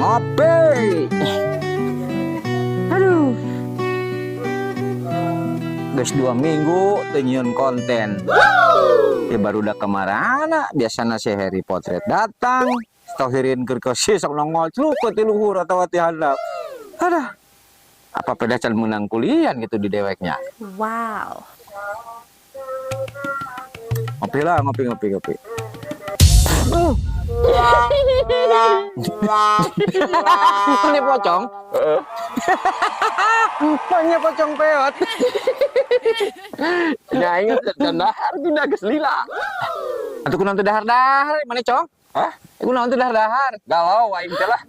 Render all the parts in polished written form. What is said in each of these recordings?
Ngopi. Aduh. Guys 2 minggu tenyiun konten. Ya baru udah kemana? Biasanya si Harry Potret datang. Stohirin kerkosi sok nongol celuk ti luhur atau ti handap. Aduh. Apa pedacal menang kuliah gitu di deweknya. Wow. Ngopi lah, ngopi. Ini pocong. Punya pocong peot. Ya ingat dan dahar pindah ke selila. Atuh kunaon teh dahar-dahar mana cong? Hah? Kunaon teh dahar-dahar? Galau aing teh lah.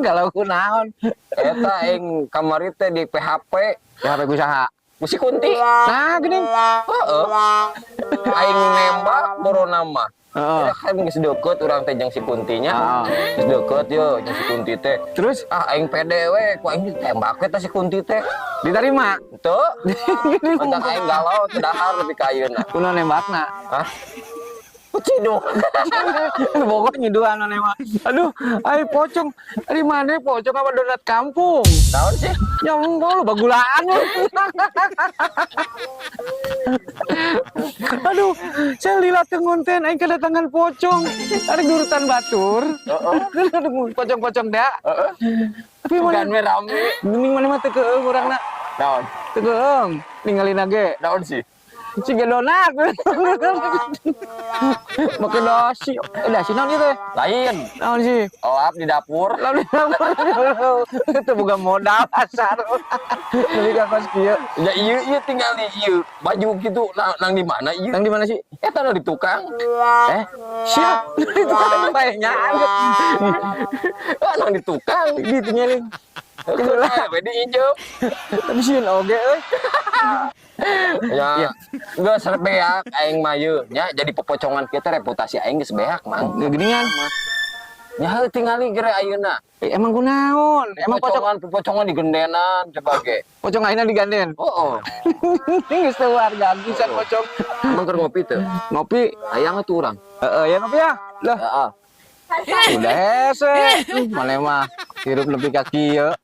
Galau kunaon? Eta aing kamari teh di PHP. Ya HP ku saha? Musi kunti. Nah, geuning. Heeh. Aing nembak corona mah. Heeh. Ya kan geus deukeut urang teh jeung si kuntinya. Geus deukeut yo jeung si kunti teh. Terus Aing pede we, ku aing ditembak we teh si kunti teh. diterima. Teu. Mentak aing galau teh dahar lebih ka ayeuna. Kunaon nembakna? Hah? Kucido. Bogor nyiduan nembak. Aduh, ai pocong. Dari mana pocong apa donat kampung? Naon sih? Ya enggak lu bagulaan lu. Aduh, saya lihat ngonten aing kedatangan pocong. Ada urutan batur. Pocong-pocong dah. Heeh. Tapi Kan mana we rame. geuning mana mah teu keung urangna. Naon? Teu keung. Ninggalin age. Naon sih? Ciga donat. Make dasi. Dasi naon ieu teh? Lain. Naon sih? Olap di dapur. Lalu itu bukan modal asar. Beli ka kos kieu. Ya iya tinggal di iya baju gitu nang di mana iya Nang di mana sih? eta di tukang Siap. Itu kan bayarnya. nang di tukang Gitu nyeling. we di ijo Tapi sieun oge euy. ya geus beak aing mah yeuh nya jadi pepocongan kita reputasi aing geus beak mang Geningan. nya heuh tingali geure ayeuna Emang kunaon? Emang pocong pepocongan di gendenan coba ge pocong aina diganden. oh Geus teu warga pisan pocong. emang keur ngopi teu Ngopi. hayang atuh urang Ya ngopi ya. Lah, heeh udah hese. Mana mah hirup lebih ka kieu.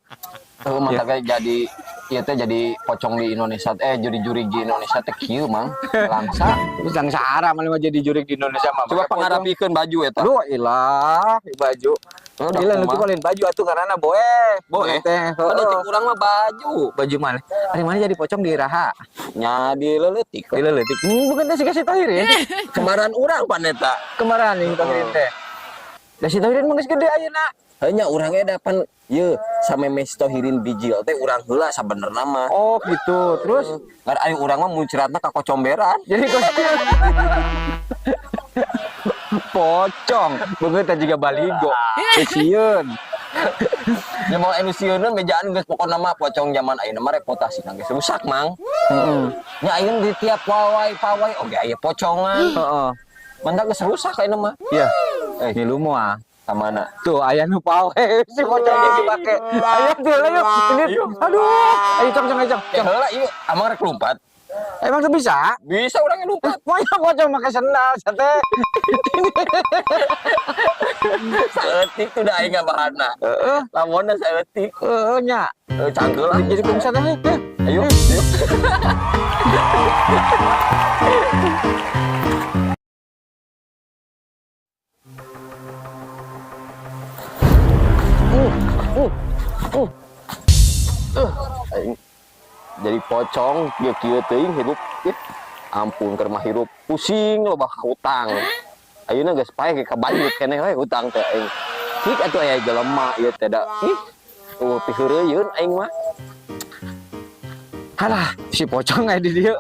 tuh mata jadi ieu teh jadi pocong di Indonesia juri-juri di Indonesia teh kieu mang langsa Terus yang sahara mana mah jadi jurik di Indonesia mah. coba Pakai pangarapikeun baju eta Aduh, ilah, baju. Oh, Gila, dah, nanti kumaha? balikin baju atuh karena boe. Boe? Teh. Ada cek urang mah baju Baju mana? Ari mana jadi pocong di raha? nya di leutik Di leutik. Bukan teh si kasih tahirin. kemarin urang paneta Kemarin nih tahirin teh. Da si tahirin mah geus gede ayeuna. hanya urangnya dapan ye sampai mestohirin bijil teh urang heula sabenerna mah Oh, gitu. Terus ngar aya urang mah muncratna ka kocomberan jadi kostum. Pocong. Beungeut teh jiga baligo. Sieun. nya mau elusieunna mejaan geus pokona mah pocong zaman ayeuna mah reputasina geus rusak mang Heeh. nya ayeuna di tiap pawai oge aya pocongan Heeh. mendak geus rusak ayeuna mah Iya. Ngilu moal. kamana Tuh aya nu pawe si pocongnya dipake. Aya tuh ayo. Ini aduh. Ayo cong. ya heula ieu amang rek lompat Emang tuh bisa? bisa urangnya lompat Pokoknya pocong pakai sendal sate. saeutik tuh da aing ngabahanna Heeh. lamunna saeutik Nya. canggul lah Jadi kumsat aja. ayo aing jadi pocong kieu teuing hirup ampun keur mah hirup pusing loba hutang ayeuna geus pae ke kabanyut keneh we hutang teh aing cik atuh aya jelema ieu teh da tuh piheureun aing mah Halah, si pocong aya di dieu.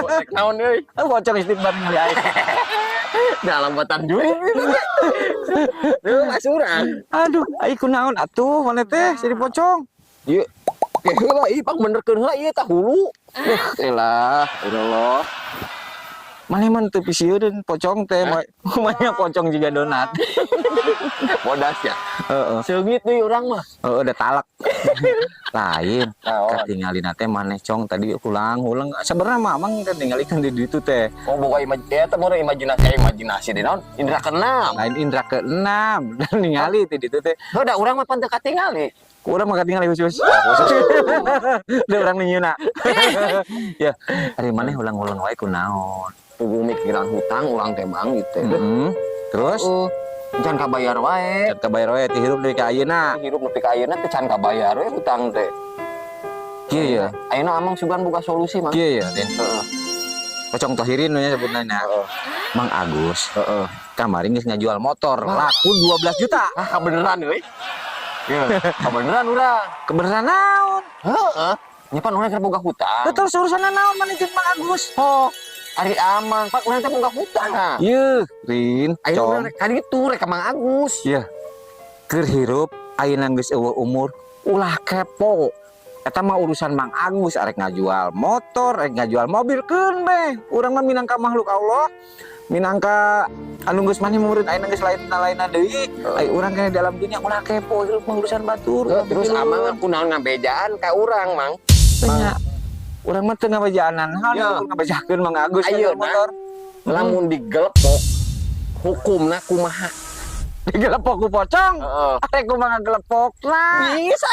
rek naon euy Pocong istighfar ngali aing. dalam batan juri tuh masuran Aduh, ai kunaon atuh mana teh si pocong. ieu heula ieu pang benerkeun heula ieu tah hulu Elah, Allah. Mana man teu pisieun pocong teh kumanya pocong juga donat. Bodas ya. Heeh. Seungit deui urang mah. Heeh udah talak. Lain. Naon? Katingalin teh maneh cong tadi ulang sebenarnya mamang ketinggalikeun di ditu teh. Oh boga eta mah imajinasi deh naon? Indra keenam. Lain indra keenam dan ningali ti ditu teh. Heuda urang mah pan teu katingali. Urang mah katingali khusus. Da urang ninyeuna. Ya, ari maneh ulang-ulang wae kunaon. Tugu mikiran hutang urang teh bang gitu. Terus Can kabayar wae. cat kabayar wae ti hirup deui ka ayeuna. Hirup nepi ka ayeuna teh can kabayar we hutang teh. Kieu ya. Ayeuna amang sugan buka solusi mah. Kieu ya, Den. Heeh. Pocong tohirin nya sebutna nya. Mang Agus. Heeh. Kamari geus ngajual motor laku 12 juta. Ah kabeneran euy. Ya, kabeneran urang. Kebenaran naon? Heeh. Nya pan urang keur boga hutang. Terus urusan naon manajemen Mang Agus? Oh, ari aman, Pak urang teh boga hutang. Ieu, Rin, Ayeuna cong. rek kali itu rek ka Mang Agus. Iya. Keur hirup ayeuna geus eueuh umur ulah kepo. Eta mah urusan Mang Agus arek ngajual motor, arek ngajual mobil keun beh. Urang mah minangka makhluk Allah, minangka anu geus maneh murid ayeuna geus lain-lainna deui. Ai urang kene dalam dunia ulah kepo hirup mah urusan batur. Terus amang aku naon ngabejaan ka urang, Mang. Tanya. Urang mah teu ngabejaanan hal Ya. ngabejakeun Mang Agus Ayeuna. ngajual motor. Lamun digelepok hukumna kumaha? Digelepok ku pocong. Heeh. Arek kumaha gelepok lah. Bisa.